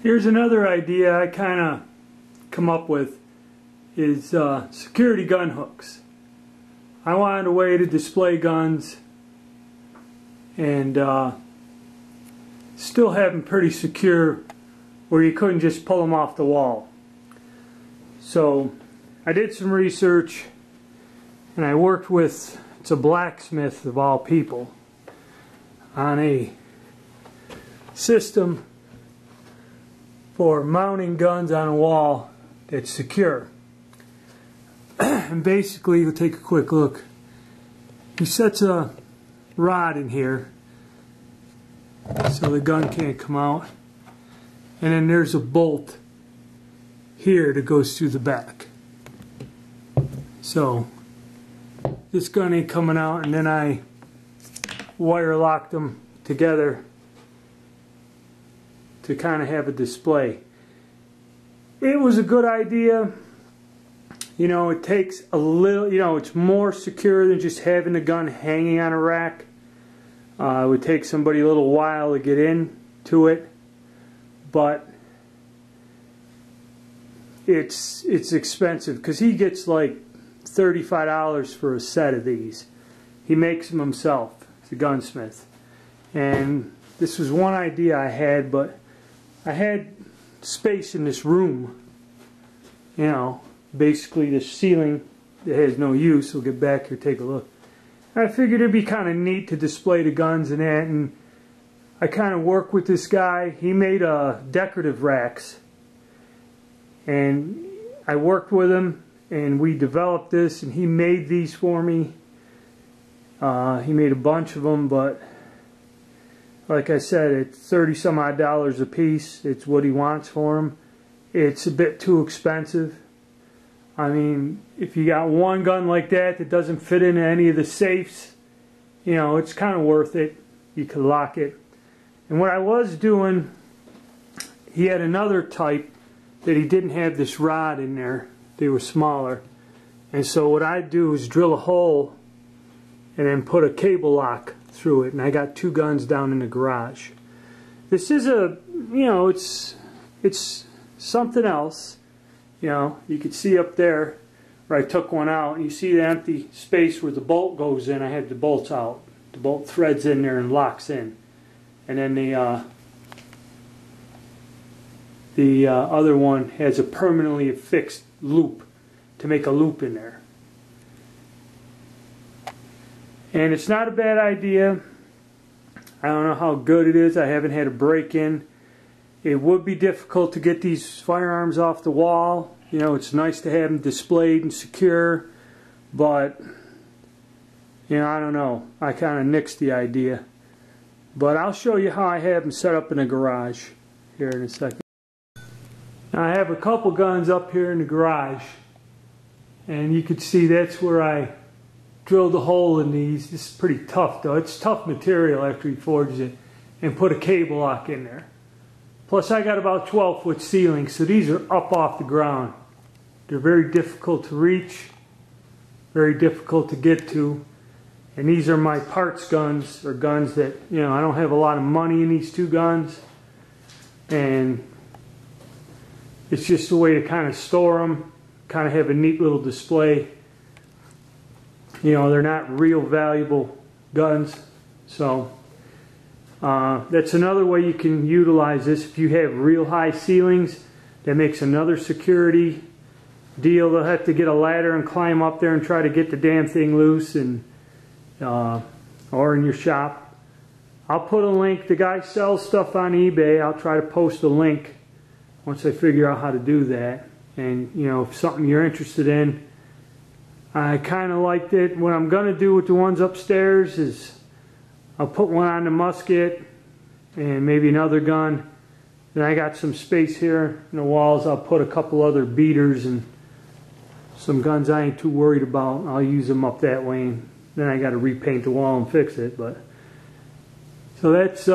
Here's another idea I kind of come up with is security gun hooks. I wanted a way to display guns and still have them pretty secure where you couldn't just pull them off the wall. So I did some research and I worked with, it's a blacksmith of all people, on a system for mounting guns on a wall that's secure. And basically, we'll take a quick look. He sets a rod in here so the gun can't come out, and then there's a bolt here that goes through the back. So this gun ain't coming out, and then I wire locked them together to kind of have a display. It was a good idea. You know, it takes a little, you know, it's more secure than just having the gun hanging on a rack. It would take somebody a little while to get into it, but it's expensive because he gets like $35 for a set of these. He makes them himself. He's a gunsmith. And this was one idea I had, but I had space in this room, you know, basically the ceiling that has no use. We'll get back here, take a look. I figured it'd be kind of neat to display the guns and that, and I kind of worked with this guy. He made decorative racks, and I worked with him and we developed this, and he made these for me. He made a bunch of them, but like I said, it's $30 some odd a piece. It's what he wants for them. It's a bit too expensive. I mean, if you got one gun like that that doesn't fit into any of the safes, you know, it's kind of worth it. You could lock it. And what I was doing, he had another type that he didn't have this rod in there. They were smaller. And so what I'd do is drill a hole and then put a cable lock through it, and I got two guns down in the garage. This is a, you know, it's something else. You know, you could see up there where I took one out, and you see the empty space where the bolt goes in. I had the bolts out. The bolt threads in there and locks in. And then the other one has a permanently fixed loop to make a loop in there. And it's not a bad idea. I don't know how good it is. I haven't had a break-in. It would be difficult to get these firearms off the wall. You know, it's nice to have them displayed and secure, but, you know, I don't know. I kind of nixed the idea. But I'll show you how I have them set up in the garage here in a second. Now, I have a couple guns up here in the garage, and you can see that's where I drilled a hole in these. This is pretty tough though. It's tough material after he forges it, and put a cable lock in there. Plus I got about 12-foot ceilings, so these are up off the ground. They're very difficult to reach, very difficult to get to, and these are my parts guns, or guns that, you know, I don't have a lot of money in these two guns, and it's just a way to kind of store them, kind of have a neat little display. You know, they're not real valuable guns, so that's another way you can utilize this. If you have real high ceilings, that makes another security deal. They'll have to get a ladder and climb up there and try to get the damn thing loose, and or in your shop. I'll put a link. The guy sells stuff on eBay. I'll try to post a link once I figure out how to do that. And, you know, if something you're interested in, I kind of liked it. What I'm going to do with the ones upstairs is I'll put one on the musket and maybe another gun. Then I got some space here in the walls. I'll put a couple other beaters and some guns I ain't too worried about. I'll use them up that way. And then I got to repaint the wall and fix it. But so that's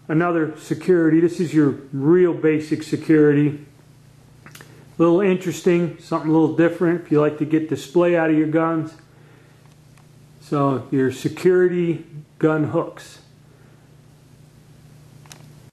another security. This is your real basic security. A little interesting, something a little different if you like to get display out of your guns. So your security gun hooks.